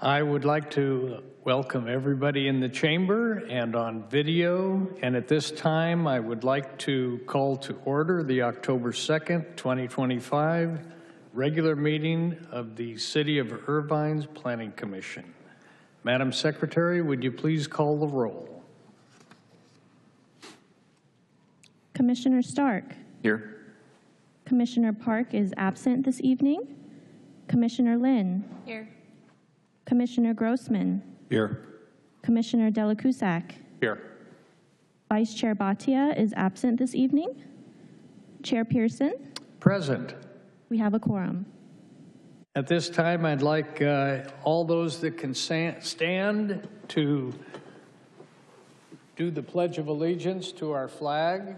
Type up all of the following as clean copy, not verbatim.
I would like to welcome everybody in the chamber and on video. And at this time, I would like to call to order the October 2nd, 2025 regular meeting of the City of Irvine's Planning Commission. Madam Secretary, would you please call the roll? Commissioner Stark. Here. Commissioner Park is absent this evening. Commissioner Lynn. Here. Commissioner Grossman. Here. Commissioner Delacusac. Here. Vice Chair Bhatia is absent this evening. Chair Pearson. Present. We have a quorum. At this time, I'd like all those that can stand to do the Pledge of Allegiance to our flag.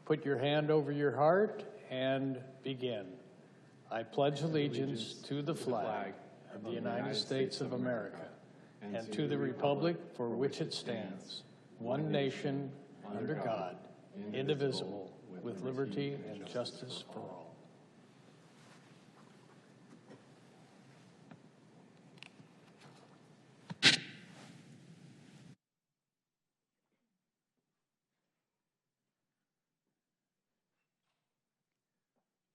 Put your hand over your heart and begin. I pledge allegiance to the flag of the United States of America and to the republic for which it stands, one nation, under God, indivisible, with liberty and justice for all.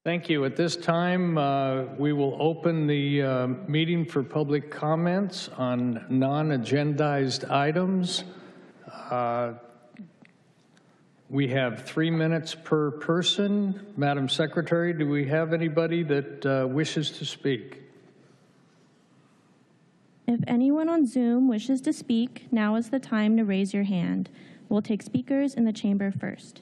Thank you. At this time, we will open the meeting for public comments on non-agendized items. We have 3 minutes per person. Madam Secretary, do we have anybody that wishes to speak? If anyone on Zoom wishes to speak, now is the time to raise your hand. We'll take speakers in the chamber first.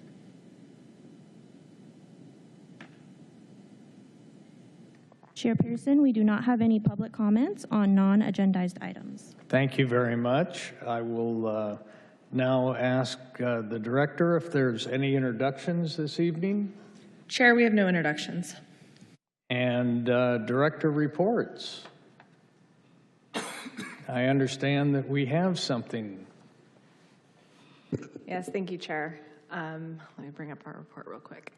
Chair Pearson, we do not have any public comments on non-agendized items. Thank you very much. I will now ask the director if there's any introductions this evening. Chair, we have no introductions. And director reports. I understand that we have something. Yes, thank you, Chair. Let me bring up our report real quick.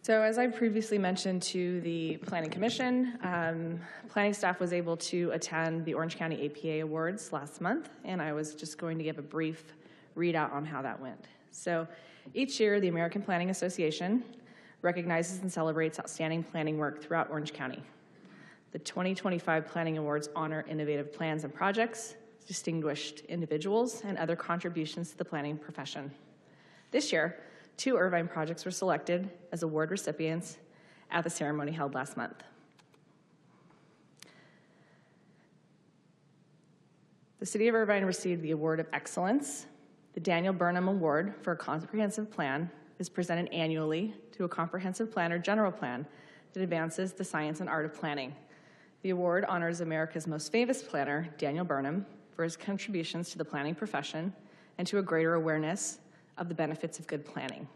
So as I previously mentioned to the Planning Commission, planning staff was able to attend the Orange County APA Awards last month, and I was just going to give a brief readout on how that went. So each year, the American Planning Association recognizes and celebrates outstanding planning work throughout Orange County. The 2025 Planning Awards honor innovative plans and projects, distinguished individuals, and other contributions to the planning profession. This year, 2 Irvine projects were selected as award recipients at the ceremony held last month. The City of Irvine received the Award of Excellence. The Daniel Burnham Award for a comprehensive plan is presented annually to a comprehensive plan or general plan that advances the science and art of planning. The award honors America's most famous planner, Daniel Burnham, for his contributions to the planning profession and to a greater awareness of the benefits of good planning.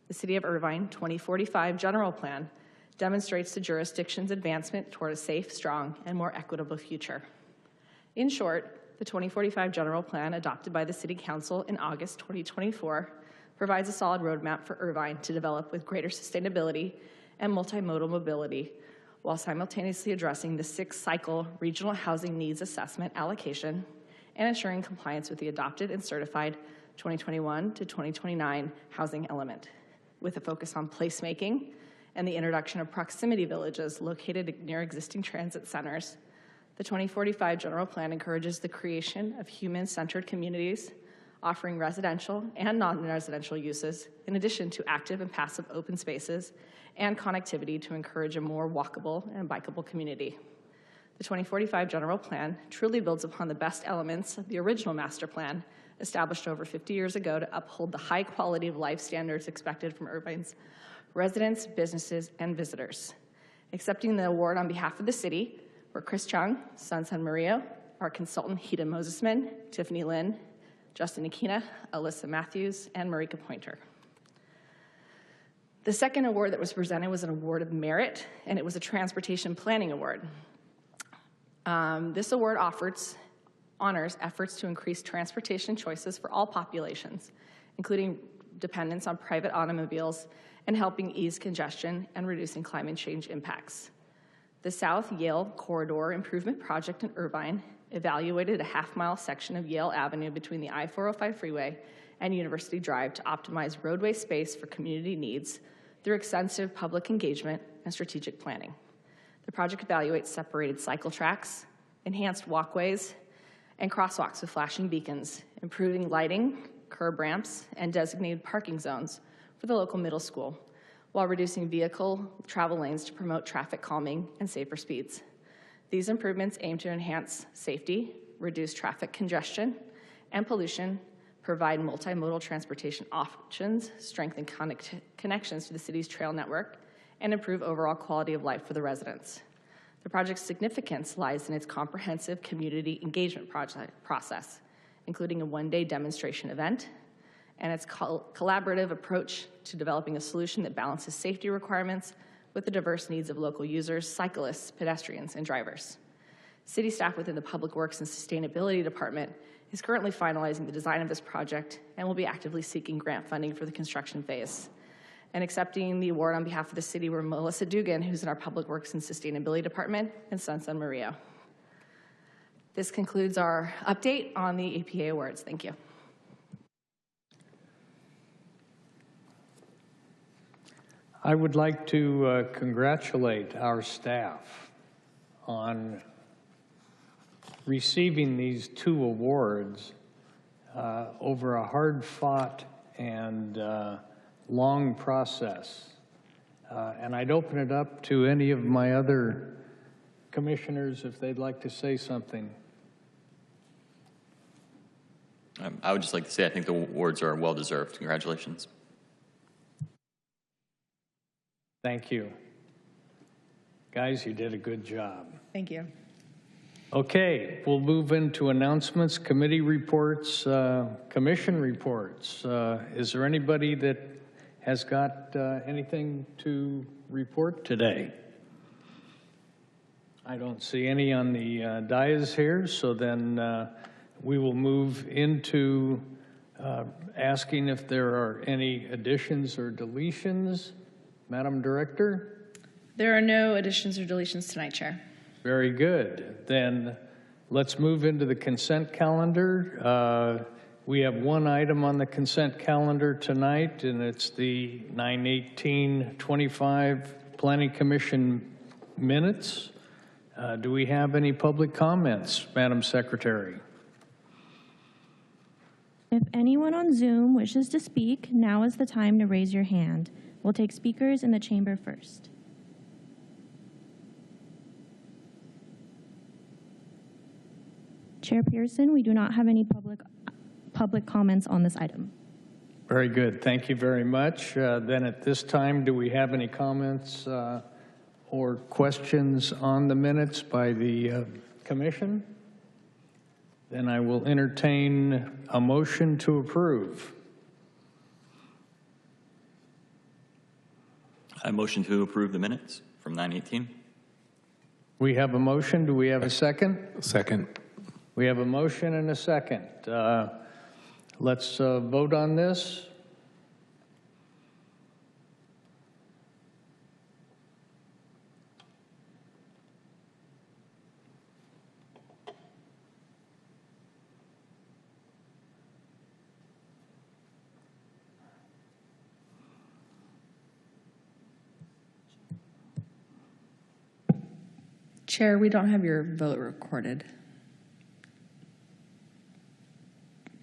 The City of Irvine 2045 General Plan demonstrates the jurisdiction's advancement toward a safe, strong, and more equitable future. In short, the 2045 General Plan adopted by the City Council in August 2024 provides a solid roadmap for Irvine to develop with greater sustainability and multimodal mobility while simultaneously addressing the 6-cycle regional housing needs assessment allocation and ensuring compliance with the adopted and certified 2021 to 2029 housing element, with a focus on placemaking and the introduction of proximity villages located near existing transit centers. The 2045 General Plan encourages the creation of human-centered communities, offering residential and non-residential uses, in addition to active and passive open spaces and connectivity to encourage a more walkable and bikeable community. The 2045 General Plan truly builds upon the best elements of the original master plan established over 50 years ago to uphold the high quality of life standards expected from Irvine's residents, businesses, and visitors. Accepting the award on behalf of the city were Chris Chung, San Mario, our consultant Hida Mosesman, Tiffany Lynn, Justin Akina, Alyssa Matthews, and Marika Pointer. The second award that was presented was an award of merit, and it was a transportation planning award. This award honors efforts to increase transportation choices for all populations, including dependence on private automobiles and helping ease congestion and reducing climate change impacts. The South Yale Corridor Improvement Project in Irvine evaluated a half-mile section of Yale Avenue between the I-405 freeway and University Drive to optimize roadway space for community needs through extensive public engagement and strategic planning. The project evaluates separated cycle tracks, enhanced walkways, and crosswalks with flashing beacons, improving lighting, curb ramps, and designated parking zones for the local middle school, while reducing vehicle travel lanes to promote traffic calming and safer speeds. These improvements aim to enhance safety, reduce traffic congestion and pollution, provide multimodal transportation options, strengthen connections to the city's trail network, and improve overall quality of life for the residents. The project's significance lies in its comprehensive community engagement process, including a one-day demonstration event, and its collaborative approach to developing a solution that balances safety requirements with the diverse needs of local users, cyclists, pedestrians, and drivers. City staff within the Public Works and Sustainability Department is currently finalizing the design of this project and will be actively seeking grant funding for the construction phase. And accepting the award on behalf of the city were Melissa Dugan, who's in our Public Works and Sustainability Department, and Sunsun Maria. This concludes our update on the APA awards. Thank you. I would like to congratulate our staff on receiving these 2 awards over a hard-fought and long process. And I'd open it up to any of my other commissioners if they'd like to say something. I would just like to say I think the awards are well-deserved. Congratulations. Thank you. Guys, you did a good job. Thank you. Okay, we'll move into announcements, committee reports, commission reports. Is there anybody that has got anything to report today? I don't see any on the dais here, so then we will move into asking if there are any additions or deletions. Madam Director? There are no additions or deletions tonight, Chair. Very good. Then let's move into the consent calendar. We have one item on the consent calendar tonight, and it's the 9/18/25 Planning Commission minutes. Do we have any public comments, Madam Secretary? If anyone on Zoom wishes to speak, now is the time to raise your hand. We'll take speakers in the chamber first. Chair Pearson, we do not have any public comments on this item. Very good. Thank you very much. Then at this time, do we have any comments or questions on the minutes by the commission? Then I will entertain a motion to approve. I motion to approve the minutes from 9/18. We have a motion. Do we have a second? Second. We have a motion and a second. Let's vote on this. Chair, we don't have your vote recorded.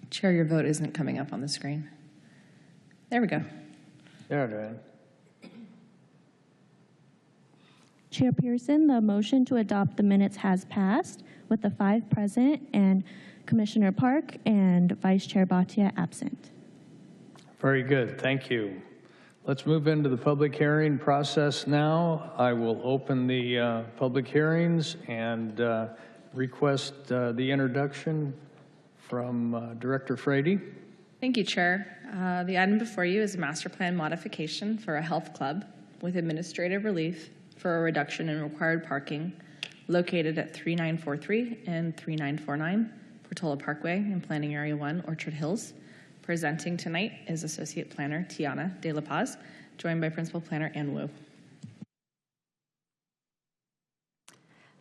Chair, your vote isn't coming up on the screen. There we go. There it is. Chair Pearson, the motion to adopt the minutes has passed with the 5 present and Commissioner Park and Vice Chair Bhatia absent. Very good. Thank you. Let's move into the public hearing process now. I will open the public hearings and request the introduction from Director Frady. Thank you, Chair. The item before you is a master plan modification for a health club with administrative relief for a reduction in required parking located at 3943 and 3949 Portola Parkway in Planning Area 1, Orchard Hills. Presenting tonight is Associate Planner Tiana De La Paz. joined by Principal Planner Ann Wu.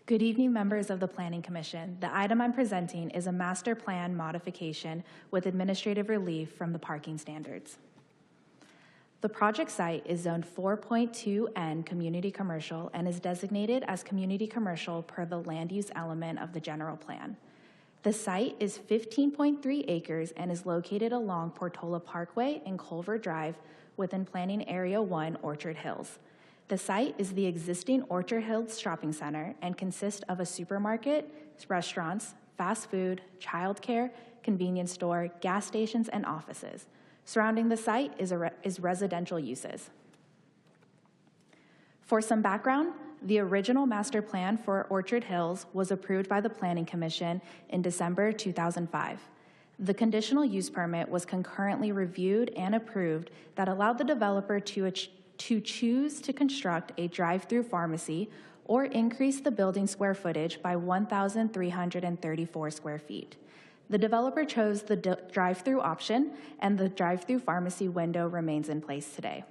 Good evening, members of the Planning Commission. The item I'm presenting is a master plan modification with administrative relief from the parking standards. The project site is zoned 4.2N Community Commercial and is designated as Community Commercial per the land use element of the general plan. The site is 15.3 acres and is located along Portola Parkway and Culver Drive within Planning Area 1, Orchard Hills. The site is the existing Orchard Hills Shopping Center and consists of a supermarket, restaurants, fast food, childcare, convenience store, gas stations, and offices. Surrounding the site is residential uses. For some background, the original master plan for Orchard Hills was approved by the Planning Commission in December 2005. The conditional use permit was concurrently reviewed and approved that allowed the developer to choose to construct a drive-through pharmacy or increase the building square footage by 1,334 square feet. The developer chose the drive-through option, and the drive-through pharmacy window remains in place today.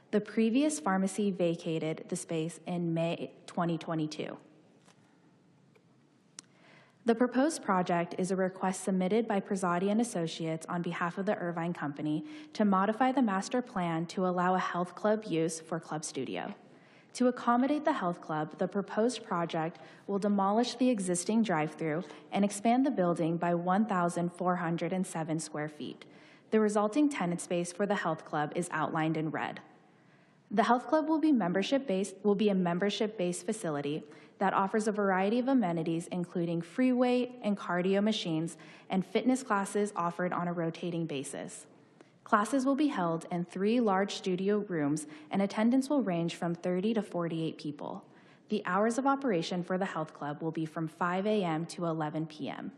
The previous pharmacy vacated the space in May 2022. The proposed project is a request submitted by Prasadi and Associates on behalf of the Irvine Company to modify the master plan to allow a health club use for Club Studio. To accommodate the health club, the proposed project will demolish the existing drive-through and expand the building by 1,407 square feet. The resulting tenant space for the health club is outlined in red. The health club will be a membership-based facility that offers a variety of amenities, including free weight and cardio machines and fitness classes offered on a rotating basis. Classes will be held in 3 large studio rooms, and attendance will range from 30 to 48 people. The hours of operation for the health club will be from 5 a.m. to 11 p.m.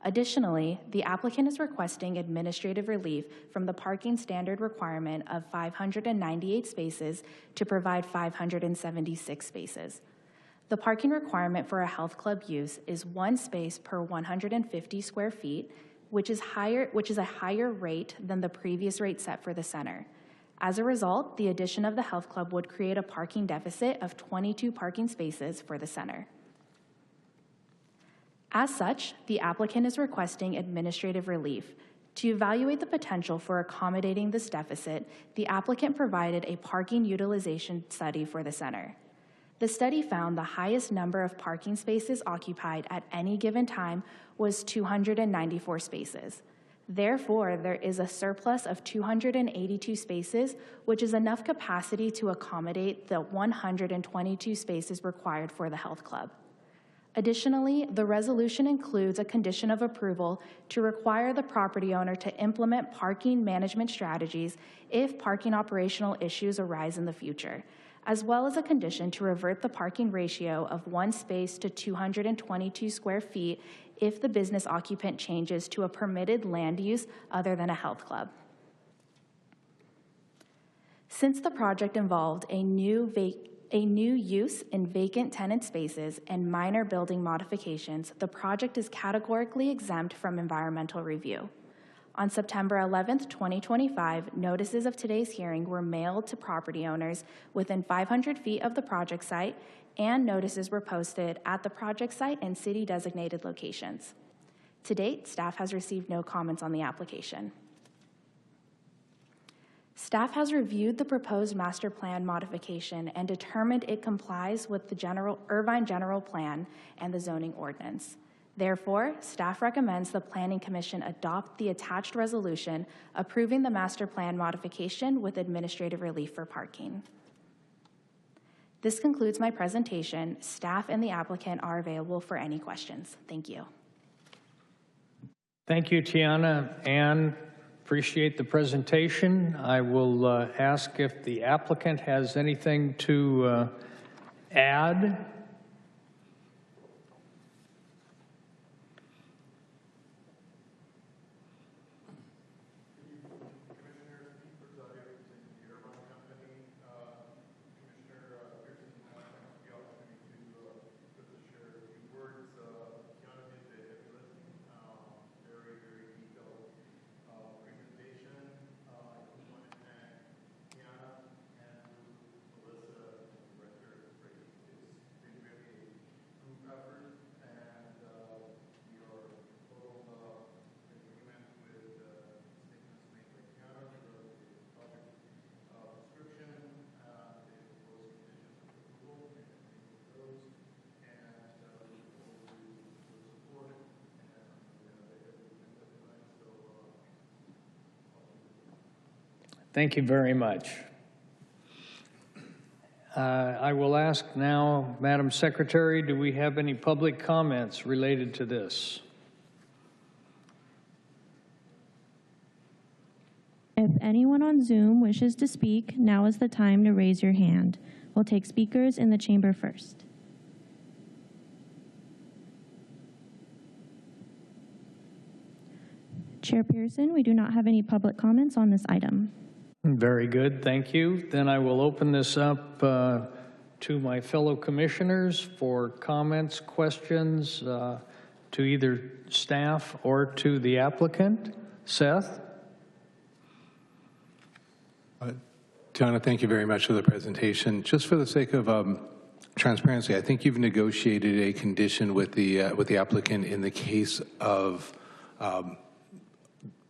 Additionally, the applicant is requesting administrative relief from the parking standard requirement of 598 spaces to provide 576 spaces. The parking requirement for a health club use is 1 space per 150 square feet, which is a higher rate than the previous rate set for the center. As a result, the addition of the health club would create a parking deficit of 22 parking spaces for the center. As such, the applicant is requesting administrative relief. To evaluate the potential for accommodating this deficit, the applicant provided a parking utilization study for the center. The study found the highest number of parking spaces occupied at any given time was 294 spaces. Therefore, there is a surplus of 282 spaces, which is enough capacity to accommodate the 122 spaces required for the health club. Additionally, the resolution includes a condition of approval to require the property owner to implement parking management strategies if parking operational issues arise in the future, as well as a condition to revert the parking ratio of 1 space to 222 square feet if the business occupant changes to a permitted land use other than a health club. Since the project involved a new use in vacant tenant spaces and minor building modifications, the project is categorically exempt from environmental review. On September 11th, 2025, notices of today's hearing were mailed to property owners within 500 feet of the project site, and notices were posted at the project site and city-designated locations. To date, staff has received no comments on the application. Staff has reviewed the proposed master plan modification and determined it complies with the Irvine General Plan and the zoning ordinance. Therefore, staff recommends the Planning Commission adopt the attached resolution approving the master plan modification with administrative relief for parking. This concludes my presentation. Staff and the applicant are available for any questions. Thank you. Thank you, Tiana. Ann, appreciate the presentation. I will ask if the applicant has anything to add. Thank you very much. I will ask now, Madam Secretary, do we have any public comments related to this? If anyone on Zoom wishes to speak, now is the time to raise your hand. We'll take speakers in the chamber first. Chair Pearson, we do not have any public comments on this item. Very good, thank you. Then I will open this up to my fellow commissioners for comments, questions to either staff or to the applicant. Seth? Tiana, thank you very much for the presentation. Just for the sake of transparency, I think you've negotiated a condition with the applicant in the case of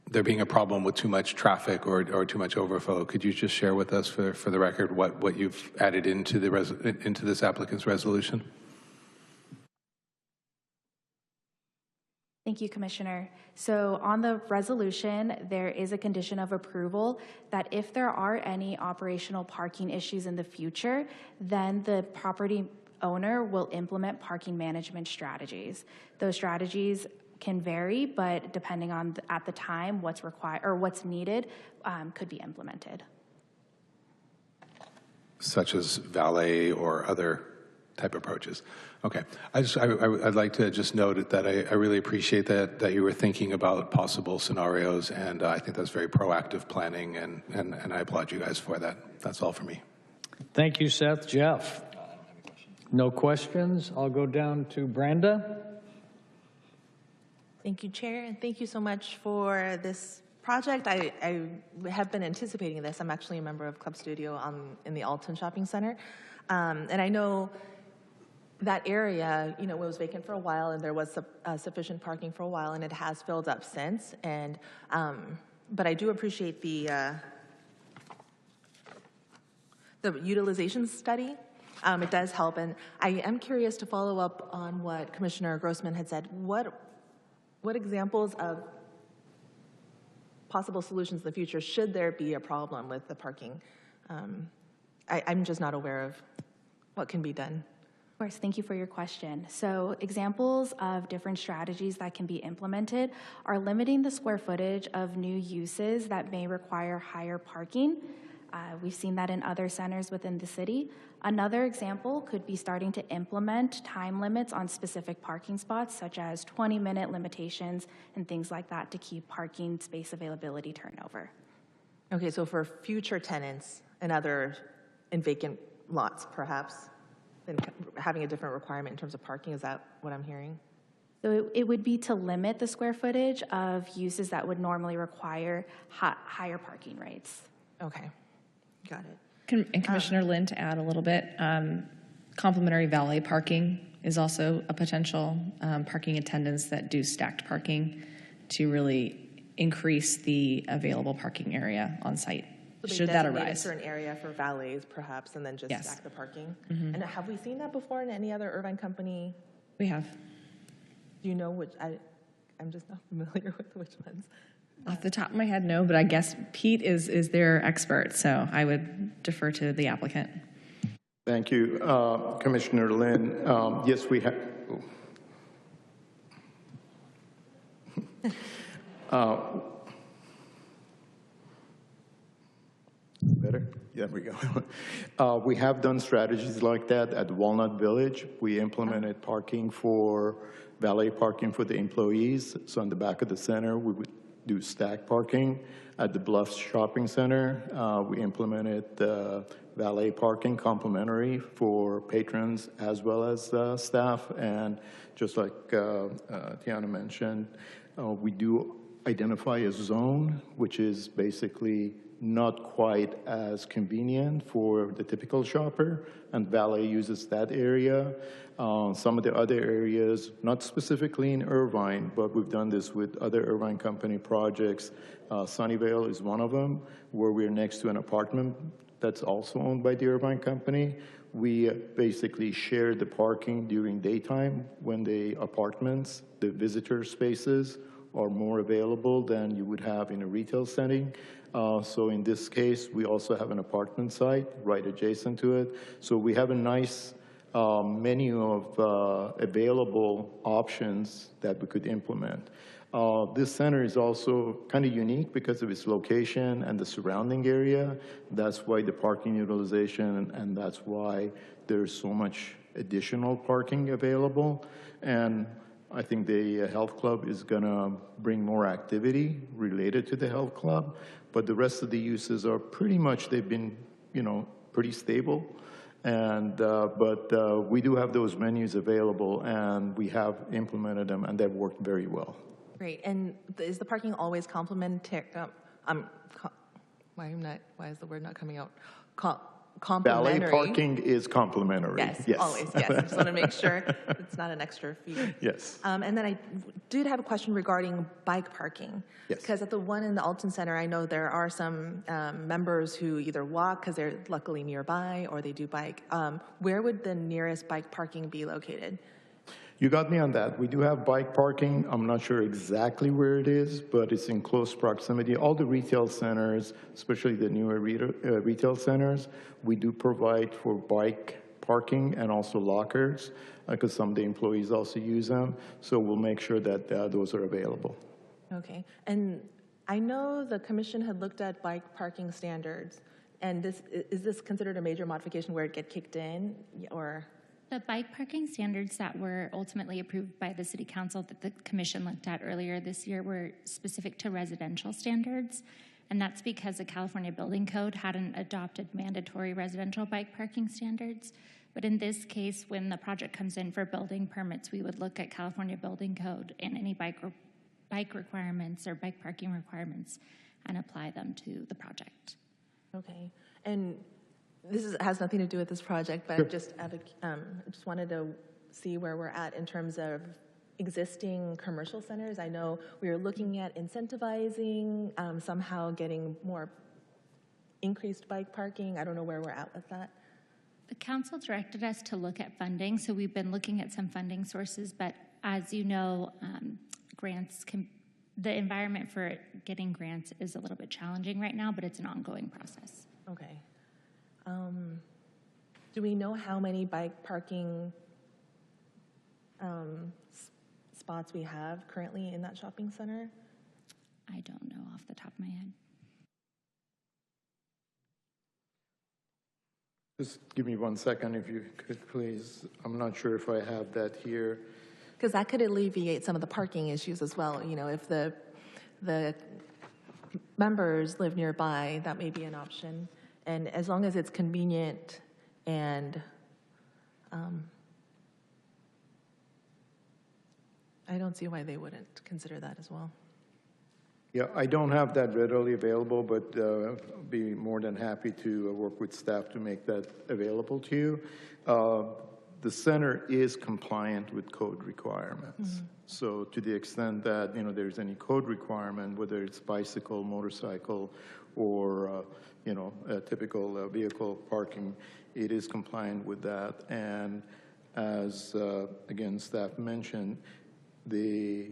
there being a problem with too much traffic or too much overflow. Could you just share with us, for the record, what you've added into this applicant's resolution? Thank you, Commissioner. So on the resolution, there is a condition of approval that if there are any operational parking issues in the future, then the property owner will implement parking management strategies. Those strategies can vary, but depending on at the time what's required or what's needed could be implemented. Such as valet or other type approaches. Okay, I'd like to just note that I really appreciate that you were thinking about possible scenarios, and I think that's very proactive planning, and I applaud you guys for that. That's all for me. Thank you, Seth. Jeff? No questions. I'll go down to Brenda. Thank you, Chair, and thank you so much for this project. I have been anticipating this. I'm actually a member of Club Studio in the Alton Shopping Center, and I know that area, you know, was vacant for a while, and there was sufficient parking for a while, and it has filled up since. And but I do appreciate the utilization study. It does help, and I am curious to follow up on what Commissioner Grossman had said. What examples of possible solutions in the future should there be a problem with the parking? I'm just not aware of what can be done. Of course, thank you for your question. So examples of different strategies that can be implemented are limiting the square footage of new uses that may require higher parking. We've seen that in other centers within the city. Another example could be starting to implement time limits on specific parking spots, such as 20-minute limitations and things like that to keep parking space availability turnover. Okay, so for future tenants and other in vacant lots, perhaps, then having a different requirement in terms of parking, is that what I'm hearing? So it would be to limit the square footage of uses that would normally require higher parking rates. Okay, got it. And Commissioner Lynn, to add a little bit, complimentary valet parking is also a potential parking attendants that do stacked parking to really increase the available parking area on site. So should that designate arise. a certain area for valets, perhaps, and then just Yes. stack the parking? And have we seen that before in any other Irvine company? We have. Do you know which? I'm just not familiar with which ones. Off the top of my head, no, but I guess Pete is their expert, so I would defer to the applicant. Thank you, Commissioner Lynn. Yes, we have. Better? There we go. We have done strategies like that at Walnut Village. We implemented parking for valet parking for the employees. So in the back of the center, we would do stack parking. At the Bluffs Shopping Center, we implemented valet parking complimentary for patrons as well as staff. And just like Tiana mentioned, we do identify a zone, which is basically not quite as convenient for the typical shopper, and valet uses that area. Some of the other areas, not specifically in Irvine, but we've done this with other Irvine company projects. Sunnyvale is one of them, where we're next to an apartment that's also owned by the Irvine company. We basically share the parking during daytime when the apartments, the visitor spaces, are more available than you would have in a retail setting. So in this case, we also have an apartment site right adjacent to it. So we have a nice menu of available options that we could implement. This center is also kind of unique because of its location and the surrounding area. That's why the parking utilization, and that's why there's so much additional parking available. And I think the health club is going to bring more activity related to the health club, but the rest of the uses are pretty much, they've been, pretty stable. And, but we do have those menus available, and we have implemented them, and they've worked very well. Great. And is the parking always complimentary? Why is the word not coming out? Complimentary. Valet parking is complimentary. Yes, always, yes. I just want to make sure it's not an extra fee. Yes. And then I did have a question regarding bike parking. Yes. Because at the one in the Alton Center, I know there are some members who either walk because they're luckily nearby or they do bike. Where would the nearest bike parking be located? You got me on that. We do have bike parking. I'm not sure exactly where it is, but it's in close proximity. All the retail centers, especially the newer retail centers, we do provide for bike parking and also lockers, because some of the employees also use them. So we'll make sure that those are available. Okay. And I know the commission had looked at bike parking standards, and is this considered a major modification where it get kicked in, or? The bike parking standards that were ultimately approved by the City Council that the Commission looked at earlier this year were specific to residential standards, and that's because the California Building Code hadn't adopted mandatory residential bike parking standards. But in this case, when the project comes in for building permits, we would look at California Building Code and any bike requirements or bike parking requirements and apply them to the project. Okay. And this has nothing to do with this project, but sure. Just wanted to see where we're at in terms of existing commercial centers. I know we were looking at incentivizing, somehow getting more increased bike parking. I don't know where we're at with that. The council directed us to look at funding, so we've been looking at some funding sources, but as you know, the environment for getting grants is a little bit challenging right now, but it's an ongoing process. Okay. Do we know how many bike parking spots we have currently in that shopping center? I don't know off the top of my head. Just give me 1 second if you could, please. I'm not sure if I have that here. Because that could alleviate some of the parking issues as well. If the members live nearby, that may be an option. And as long as it's convenient and I don't see why they wouldn't consider that as well. Yeah, I don't have that readily available, but I'll be more than happy to work with staff to make that available to you. The center is compliant with code requirements. Mm-hmm. So to the extent that there's any code requirement, whether it's bicycle, motorcycle, or a typical vehicle parking, it is compliant with that. And as again staff mentioned, the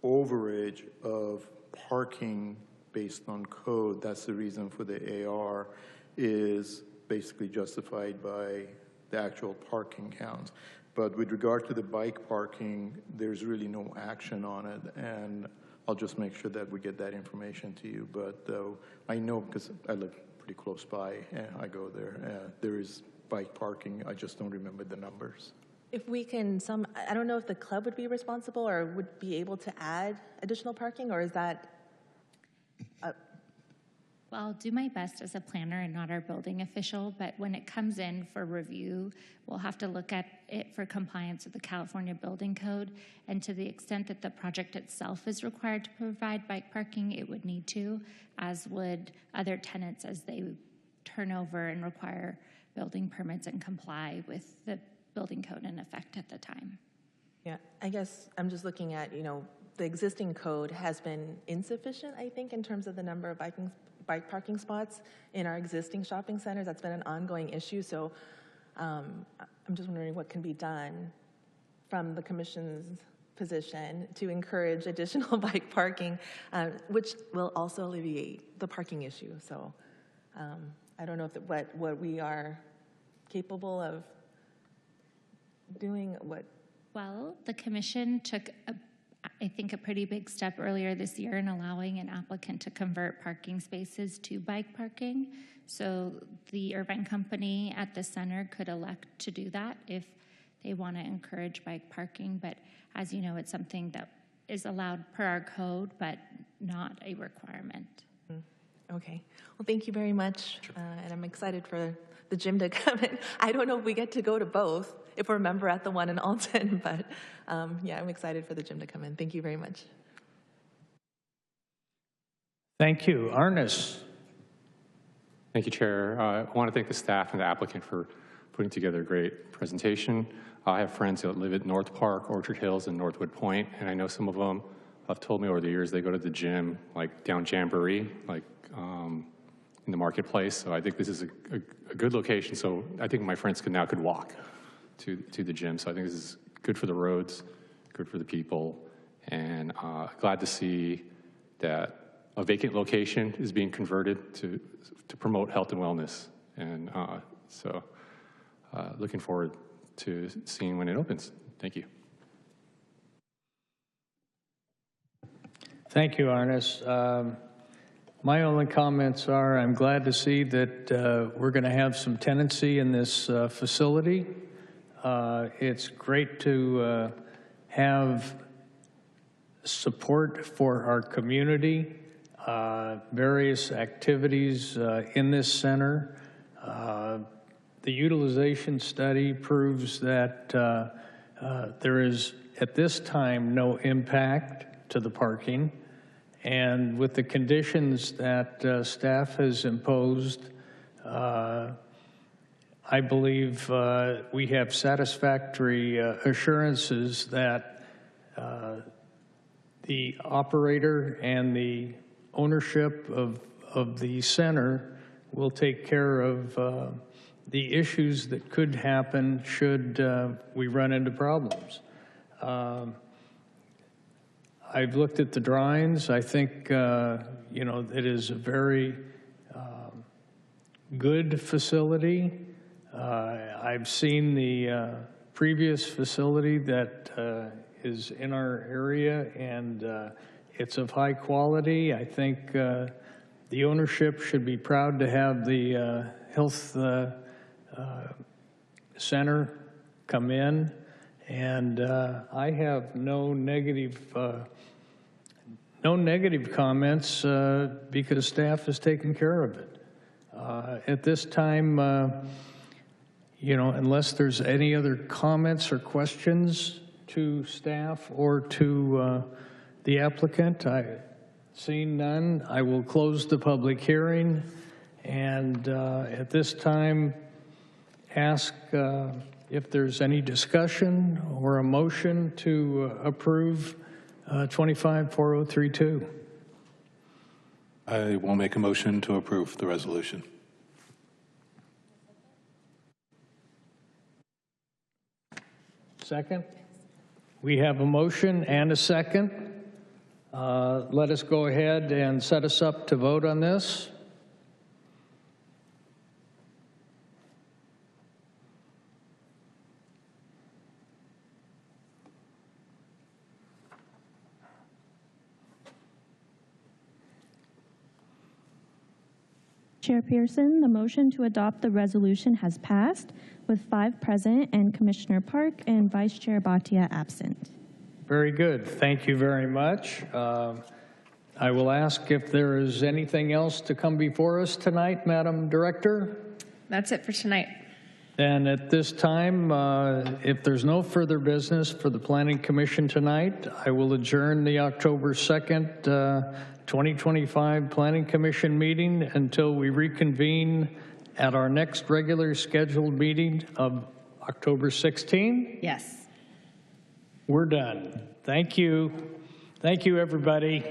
overage of parking based on code, that's the reason for the AR, is basically justified by the actual parking counts. But with regard to the bike parking, there's really no action on it, and I'll just make sure that we get that information to you. But I know, because I live pretty close by, and I go there, there is bike parking. I just don't remember the numbers. If we can, I don't know if the club would be responsible or would be able to add additional parking, or is that? Well, I'll do my best as a planner and not our building official, but when it comes in for review, we'll have to look at it for compliance with the California Building Code, and to the extent that the project itself is required to provide bike parking, it would need to, as would other tenants as they turn over and require building permits and comply with the building code in effect at the time. Yeah, I guess I'm just looking at, the existing code has been insufficient, I think, in terms of the number of bike parking spots in our existing shopping centers. That's been an ongoing issue. So I'm just wondering what can be done from the commission's position to encourage additional bike parking, which will also alleviate the parking issue. So I don't know if what we are capable of doing. Well, the commission took, I think, a pretty big step earlier this year in allowing an applicant to convert parking spaces to bike parking. So the Irvine company at the center could elect to do that if they want to encourage bike parking. But as you know, it's something that is allowed per our code, but not a requirement. Okay. Well, thank you very much. And I'm excited for the gym to come in. I don't know if we get to go to both if we're a member at the one in Alton, but yeah, I'm excited for the gym to come in. Thank you very much. Thank you. Arnis. Thank you, Chair. I want to thank the staff and the applicant for putting together a great presentation. I have friends that live at North Park, Orchard Hills, and Northwood Point, and I know some of them have told me over the years they go to the gym, like down Jamboree, like in the marketplace. So I think this is a good location. So I think my friends could walk to the gym. So I think this is good for the roads, good for the people, and glad to see that a vacant location is being converted to promote health and wellness. And so looking forward to seeing when it opens. Thank you. Thank you, Arnis. My only comments are I'm glad to see that we're going to have some tenancy in this facility. It's great to have support for our community, various activities in this center. The utilization study proves that there is, at this time, no impact to the parking. And with the conditions that staff has imposed, I believe we have satisfactory assurances that the operator and the ownership of the center will take care of the issues that could happen should we run into problems. I've looked at the drawings. I think, you know, it is a very good facility. I've seen the previous facility that is in our area, and it's of high quality. I think the ownership should be proud to have the health center come in, and I have no negative comments because staff has taken care of it. At this time, you know, unless there's any other comments or questions to staff or to the applicant, seeing none, I will close the public hearing, and at this time ask if there's any discussion or a motion to approve 25-4032. I will make a motion to approve the resolution. Second? We have a motion and a second. Let us go ahead and set us up to vote on this. Chair Pearson, the motion to adopt the resolution has passed with 5 present and Commissioner Park and Vice Chair Bhatia absent. Very good. Thank you very much. I will ask if there is anything else to come before us tonight, Madam Director. That's it for tonight. Then at this time, if there's no further business for the Planning Commission tonight, I will adjourn the October 2nd, 2025 Planning Commission meeting until we reconvene at our next regular scheduled meeting of October 16. Yes. We're done. Thank you. Thank you, everybody.